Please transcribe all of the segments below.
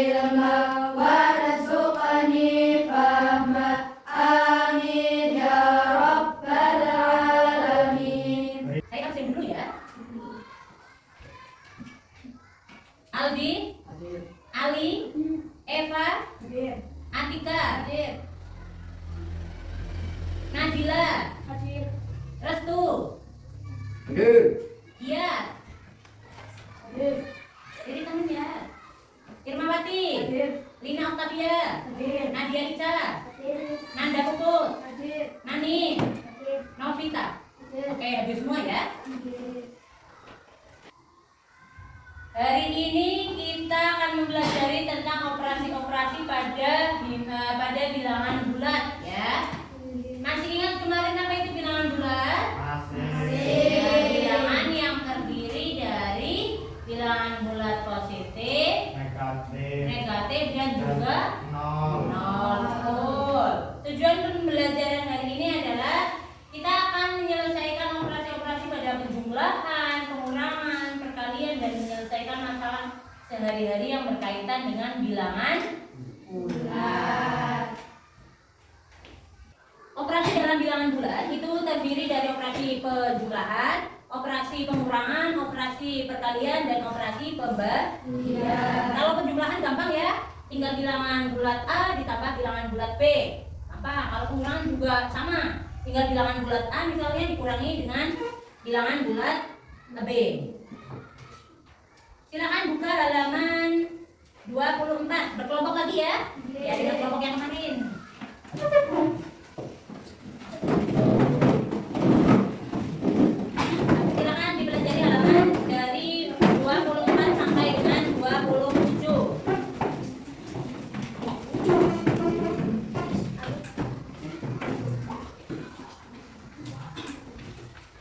ilma warzuqni fahma. Amin ya rabbal alamin. Saya absen dulu ya. Aldi, Ali, Eva, Atika, Najila, Restu, Iya, jadi tangan ya. Irmawati, Lina Octavia, Nadia Rica, Nanda Puput, Nani, Novita. Oke, habis semua ya. Hari ini kita akan mempelajari tentang operasi-operasi pada bilangan bulat ya. Masih ingat kemarin apa itu bilangan bulat? Masih. Bilangan yang terdiri dari bilangan bulat positif, negatif dan juga nol. Betul. Tujuan pembelajaran hari ini adalah kita akan menyelesaikan operasi-operasi pada penjumlahan, pengurangan, perkalian dan menyelesaikan masalah sehari-hari yang berkaitan dengan bilangan bulat. Operasi dalam bilangan bulat itu terdiri dari operasi penjumlahan, operasi pengurangan, operasi perkalian dan operasi pembagian. Kalau penjumlahan gampang ya, tinggal bilangan bulat A ditambah bilangan bulat B. Gampang. Kalau pengurangan juga sama, tinggal bilangan bulat A misalnya dikurangi dengan bilangan bulat B. Silakan buka halaman 24. Berkelompok lagi ya. Ya, dengan kelompok yang kemarin. Silakan dipelajari halaman dari 24 sampai dengan 27.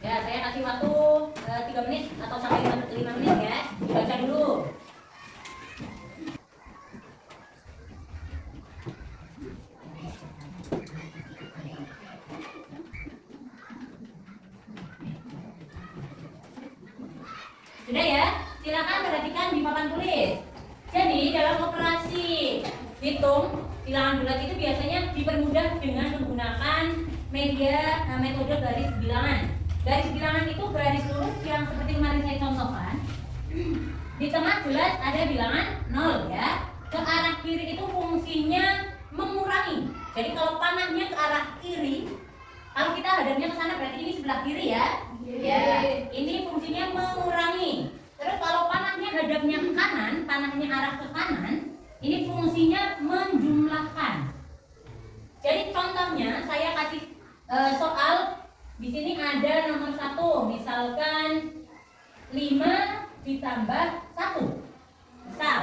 Ya, saya kasih waktu 3 menit atau sampai 5 menit ya. Dibaca dulu. Sudah ya? Silakan perhatikan di papan tulis. Jadi dalam operasi hitung bilangan bulat itu biasanya dipermudah dengan menggunakan metode garis bilangan. Garis bilangan itu garis lurus yang seperti kemarin saya contohkan. Di tengah jelas ada bilangan 0 ya. Ke arah kiri itu fungsinya mengurangi. Jadi kalau panahnya ke arah kiri, kalau kita hadapnya ke sana berarti ini sebelah kiri ya. Ya, ini fungsinya mengurangi. Terus kalau panahnya hadapnya ke kanan, panahnya arah ke kanan, ini fungsinya menjumlahkan. Jadi contohnya saya kasih soal di sini ada nomor 1, misalkan 5 ditambah 1. Misal.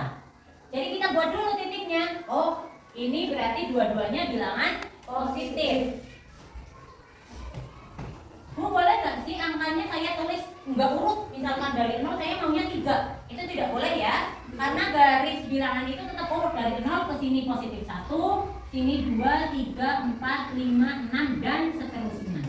Jadi kita buat dulu titiknya. Oh, ini berarti dua-duanya bilangan positif. Bu, boleh nggak sih angkanya saya tulis nggak urut, misalkan dari 0 saya maunya 3. Itu tidak boleh ya, karena garis bilangan itu tetap urut dari 0 ke sini positif 1, sini 2, 3, 4, 5, 6 dan seterusnya.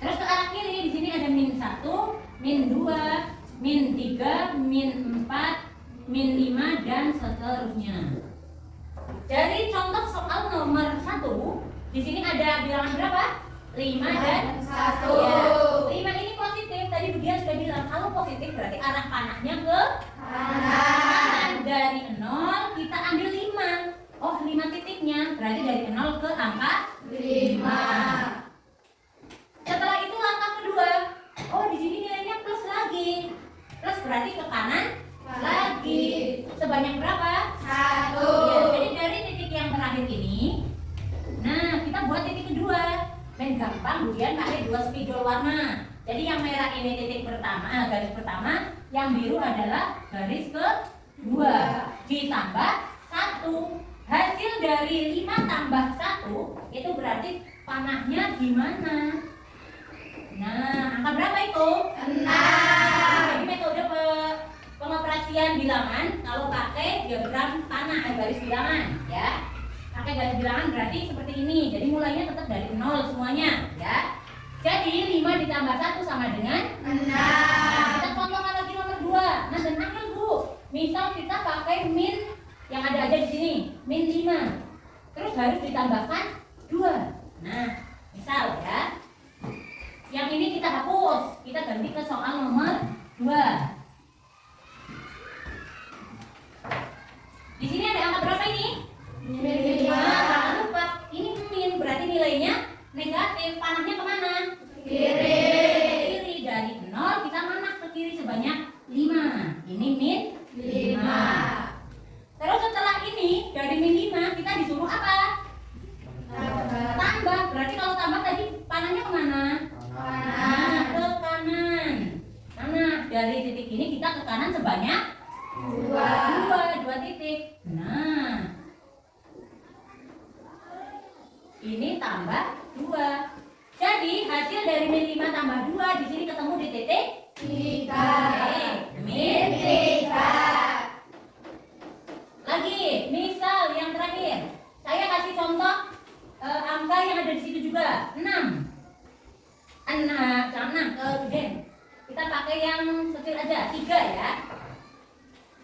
Terus ke arah kiri di sini ada min 1, min 2, min 3, min 4, min 5 dan seterusnya. Dari contoh soal nomor 1, di sini ada bilangan berapa? 5 dan 1 ya. 5 ini positif, tadi Budian sudah bilang kalau positif berarti arah panahnya ke kanan. Dari 0 kita ambil 5. Oh, 5 titiknya berarti dari 0 ke angka 5. Setelah itu langkah kedua. Oh, di sini nilainya plus lagi. Plus berarti ke kanan lagi. Sebanyak berapa? 1. Ya, jadi dari titik yang terakhir ini, nah kita buat titik kedua. Dan gampang, kemudian pakai 2 spidol warna. Jadi yang merah ini titik pertama, garis pertama, yang biru adalah garis kedua. Ditambah 1. Hasil dari 5 tambah 1 itu berarti panahnya gimana? Nah, angka berapa itu? 6. Jadi metode pengoperasian bilangan kalau pakai diagram panah garis bilangan ya. Pakai garis bilangan berarti seperti ini. Jadi mulainya tetap dari 0 semuanya ya. Jadi 5 ditambah 1 sama dengan 6. Nah, kita contohkan lagi nomor 2. Nah, dan ambil Bu. Misal kita pakai min yang ada aja di sini, min 5. Terus harus ditambahkan 2. Nah, misal ya, yang ini kita hapus, kita ganti ke soal nomor 2. Di sini ada angka berapa ini? Min 5. Jangan lupa, ini min berarti nilainya negatif. Panahnya kemana? Kiri. Kiri. Dari 0 kita manah ke kiri sebanyak 5. Ini min 5. Terus setelah ini dari min 5 kita disuruh apa? Tambah. Berarti kalau tambah tadi panahnya kemana? Nah, ke kanan. Mana? Dari titik ini kita ke kanan sebanyak 2 titik. Nah, ini tambah 2. Jadi hasil dari min 5 tambah 2 di sini ketemu di titik 3. min 3. Lagi, misal yang terakhir, saya kasih contoh angka yang ada di situ juga, 6. Jangan 6, kita pakai yang kecil aja, 3 ya.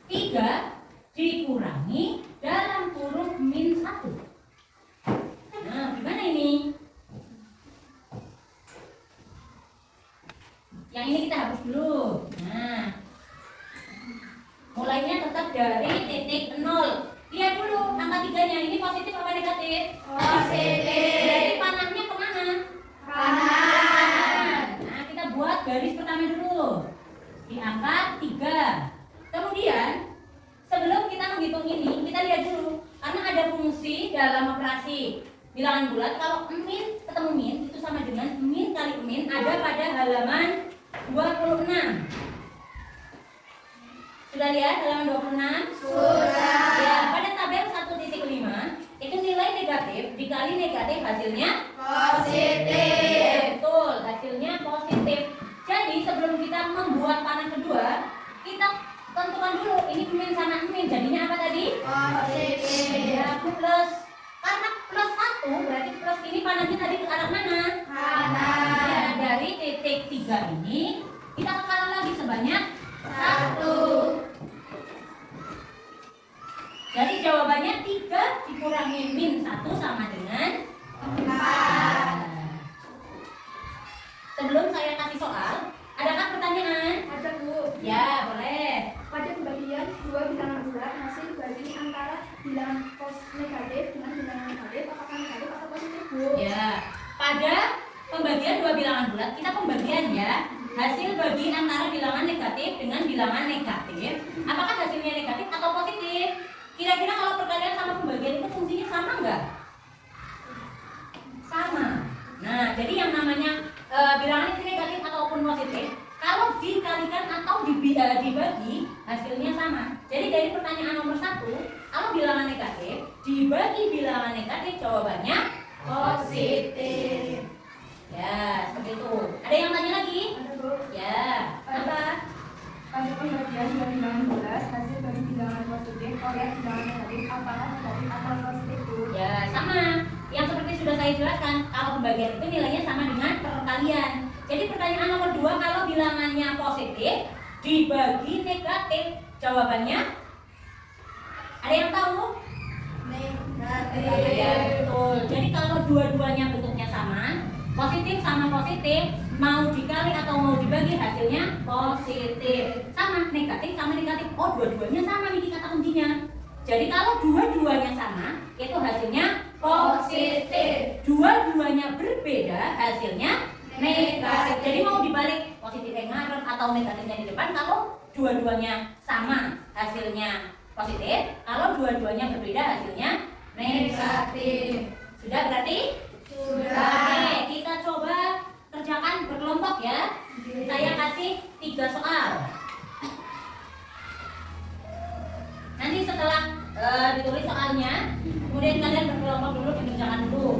3 dikurangi dalam kurung min 1. Nah, gimana ini? Yang ini kita hapus dulu. Nah, mulainya tetap dari titik 0. Lihat dulu angka 3-nya, ini positif apa negatif? Positif. Jadi panahnya kemana? Kanan. Nah, kita buat garis pertama dulu di angka 3. Kemudian sebelum kita menghitung ini, kita lihat dulu, karena ada fungsi dalam operasi bilangan bulat. Kalau min ketemu min itu sama dengan min kali min ada pada halaman 26. Sudah lihat halaman 26? Sudah. Ya, pada tabel 1.5 itu nilai negatif dikali negatif hasilnya Positif. betul, hasilnya positif. Jadi sebelum kita membuat panah kedua, kita tentukan dulu ini min sama min, jadinya apa tadi? Positif. Ya, plus. Karena plus 1 berarti plus ini panahnya tadi ke arah mana? Kanan. Ya, dari titik 3 ini kita ke kanan lagi sebanyak 1. Jadi jawabannya 3 dikurangi min 1 sama dengan 4. Sebelum saya kasih soal, adakah pertanyaan? Ada Bu. Ya, boleh. Pada pembagian dua bilangan bulat, hasil bagi antara bilangan negatif dengan bilangan negatif, apakah negatif atau positif Bu? Ya, pada pembagian dua bilangan bulat, kita pembagian ya. Hasil bagi antara bilangan negatif dengan bilangan negatif, apakah hasilnya negatif atau positif? Kira-kira kalau perkalian sama pembagian itu fungsinya sama nggak? Sama. Nah, jadi yang namanya bilangan itu negatif ataupun positif, kalau dikalikan atau dibagi hasilnya sama. Jadi dari pertanyaan nomor 1, kalau bilangan negatif dibagi bilangan negatif jawabannya positif. Ya, seperti itu. Ada yang tanya lagi? Ada Bu. Ya, apa? Pada pembagian dua bilangan bulat, hasil bagi bilangan positif oleh bilangan negatif, apakah negatif atau positif Bu? Ya, sama. Yang seperti sudah saya jelaskan, kalau pembagian itu nilainya sama dengan perkalian. Jadi pertanyaan nomor 2, kalau bilangannya positif dibagi negatif, jawabannya ada yang tahu? Negatif. Ya, betul. Jadi kalau dua-duanya bentuknya sama, positif sama positif, mau dikali atau mau dibagi hasilnya positif. Sama, negatif sama negatif. Oh, dua-duanya sama nih kata kuncinya. Jadi kalau dua-duanya sama, itu hasilnya positif. Dua-duanya berbeda, hasilnya negatif. Jadi mau dibalik, positifnya ngarep atau negatifnya di depan. Kalau dua-duanya sama, hasilnya positif. Kalau dua-duanya berbeda, hasilnya negatif. Sudah berarti? Sudah. Oke, kita coba kerjakan berkelompok ya. Saya kasih 3 soal. Nanti setelah ditulis soalnya, kemudian kalian berkelompok dulu, dikerjakan dulu.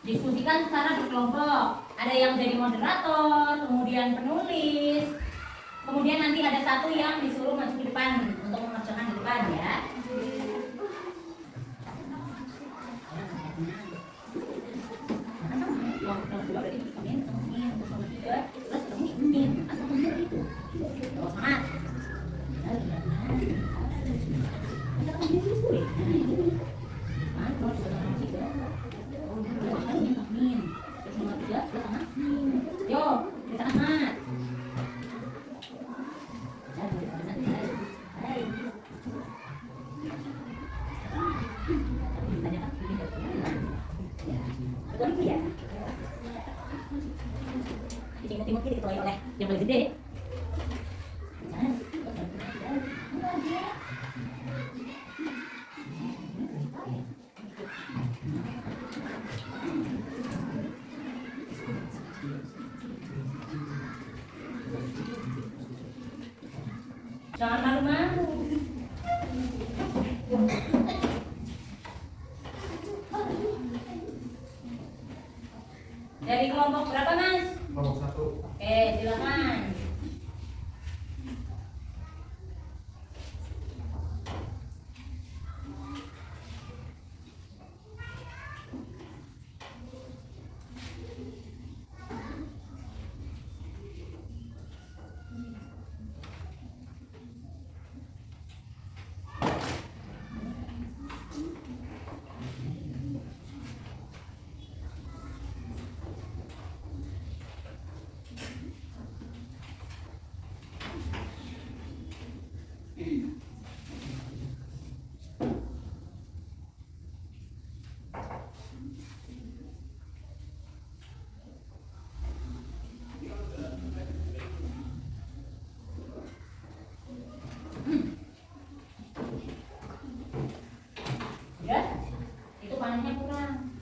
Diskusikan secara berkelompok. Ada yang jadi moderator, kemudian penulis, kemudian nanti ada satu yang disuruh maju ke depan untuk mengerjakan di depan ya. Timur kiri diketuai oleh yang paling gede. Jangan malu-malu. Dari kelompok berapa, Mas? Kelompok 1. Oke, silakan. Ya, itu panennya kurang.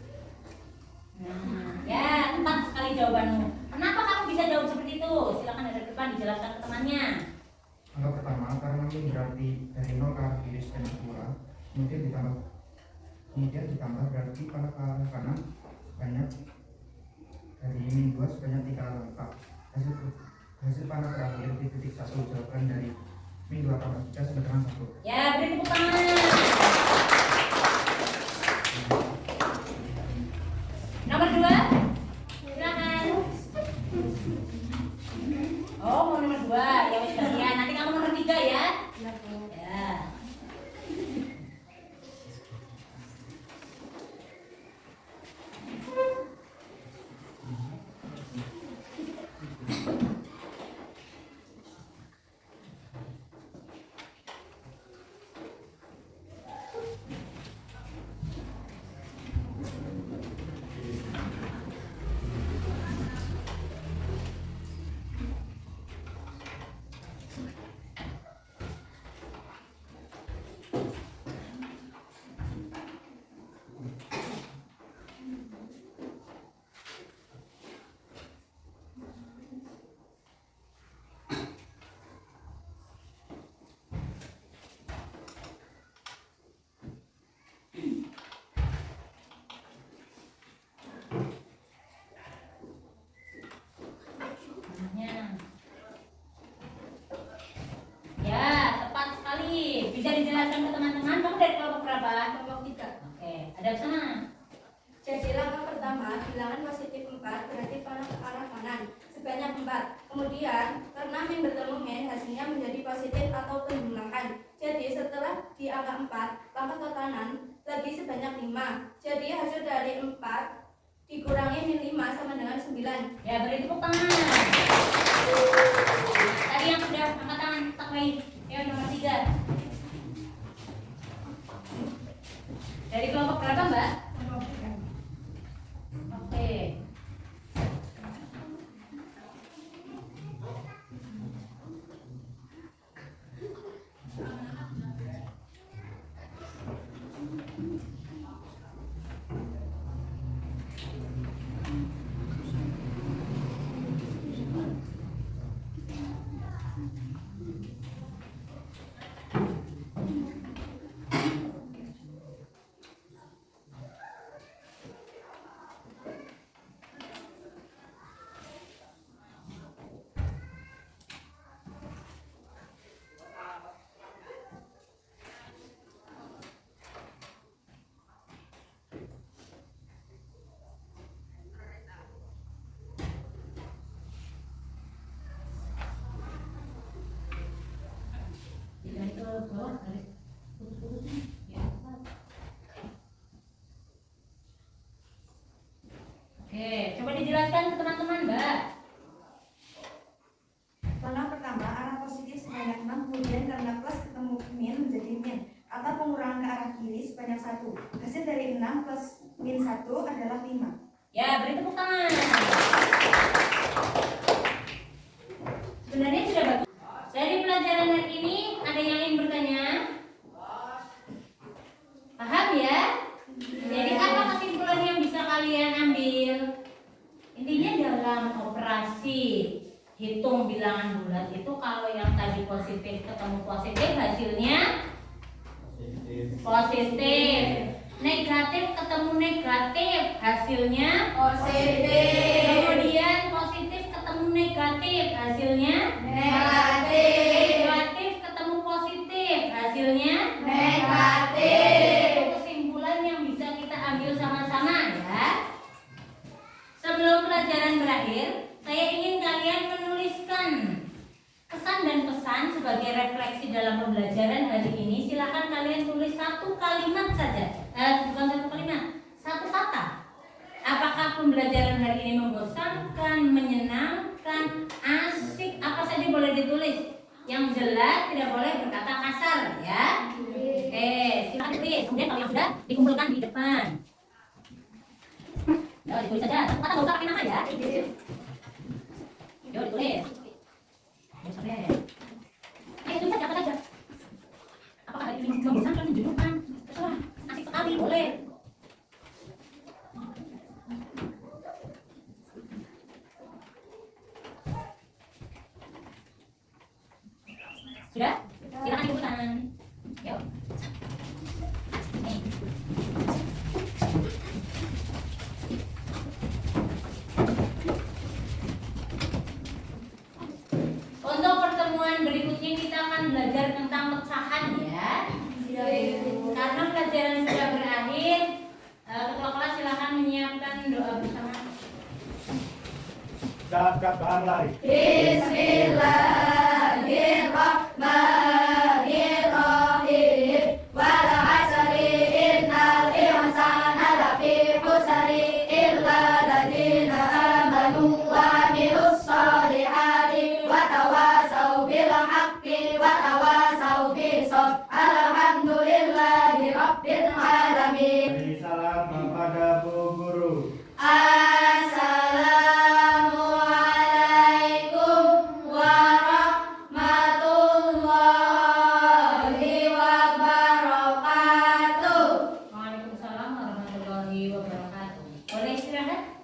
Nah, ya tepat sekali jawabanmu. Kenapa kamu bisa jawab seperti itu? Silakan dari depan dijelaskan ke temannya. Angka pertama, karena min berarti dari 0 ke arah kiri sekian kurang, kemudian ditambah berarti pada ke arah kanan banyak dari min 2 sebanyak 3 kali lipat. Hasil panah terakhir di titik 1 jawaban dari min 2 tambah 3 sama dengan 1. Ya, beri tepuk tangan. Nomor 2, silakan. Oh, mau nomor 2, ya wis gantian. Nanti kamu nomor 3 ya. Ya. Ya, tepat sekali. Bisa dijelaskan ke teman-teman. Kamu dari kelompok berapa? Kelompok 3. Oke, ada di sana. Jadi langkah pertama, bilangan positif 4 berarti panah ke arah kanan sebanyak 4. Kemudian, karena min bertemu min, hasilnya menjadi positif atau penjumlahan. Jadi setelah di angka 4, langkah ke kanan lagi sebanyak 5. Jadi hasil dari 4 dikurangi min 5 sama dengan 9. Ya, beri tepuk tangan. Tadi yang sudah angkat tangan, takwin. Ya, nomor 3. Dari kelompok berapa, Mbak? Oke. bawah garis putus-putus ya. Oke, coba dijelaskan ke teman-teman, Mbak. Warna pertama arah positif sebanyak 6, kemudian karena plus ketemu min menjadi min atau pengurangan ke arah kiri sebanyak 1. Hasil dari 6 plus min 1 adalah 5. Ya, beri tepuk tangan. Sebenarnya sudah bagus. Dari pelajaran hari ini ada yang ingin bertanya? Paham ya? Jadi apa kesimpulan yang bisa kalian ambil? Intinya dalam operasi hitung bilangan bulat itu kalau yang tadi positif ketemu positif hasilnya positif. Negatif ketemu negatif hasilnya Positif. Kemudian positif ketemu negatif hasilnya Negatif. Negatif ketemu positif hasilnya Negatif. Itu kesimpulan yang bisa kita ambil sama-sama ya. Sebelum pelajaran berakhir, saya ingin kalian menuliskan kesan dan pesan sebagai refleksi dalam pembelajaran hari ini. Silakan kalian tulis satu kalimat saja. Bukan satu kalimat, satu kata. Apakah pembelajaran hari ini membosankan, menyenangkan, asik, apa saja boleh ditulis. Yang jelas tidak boleh berkata kasar ya. Oke, silakan tulis. Kemudian kalau yang sudah dikumpulkan di depan. Yuk ditulis saja. Satu kata nggak usah pakai nama ya. Yuk ditulis. Tulis saja apa saja. Apakah hari ini membosankan, menjenuhkan? Terserah, asik sekali boleh. Sudah? Silakan dikumpulkan. Yuk. Nih. Untuk pertemuan berikutnya kita akan belajar tentang pecahan ya. Karena pelajaran sudah berakhir, ketua kelas silakan menyiapkan doa bersama. Zakat bahan lari. Bismillahirrahmanirrahim. Wal 'asri innal insana lafi khusri illa alladziina aamanu wa 'amilus shalihati wa tawassaw bil haqqi wa tawassaw bis sabr. Alhamdulillahi rabbil alamin. Beri salam kepada Bu Guru. Assalamualaikum warahmatullahi wabarakatuh. Waalaikumsalam warahmatullahi wabarakatuh. Boleh istirahat?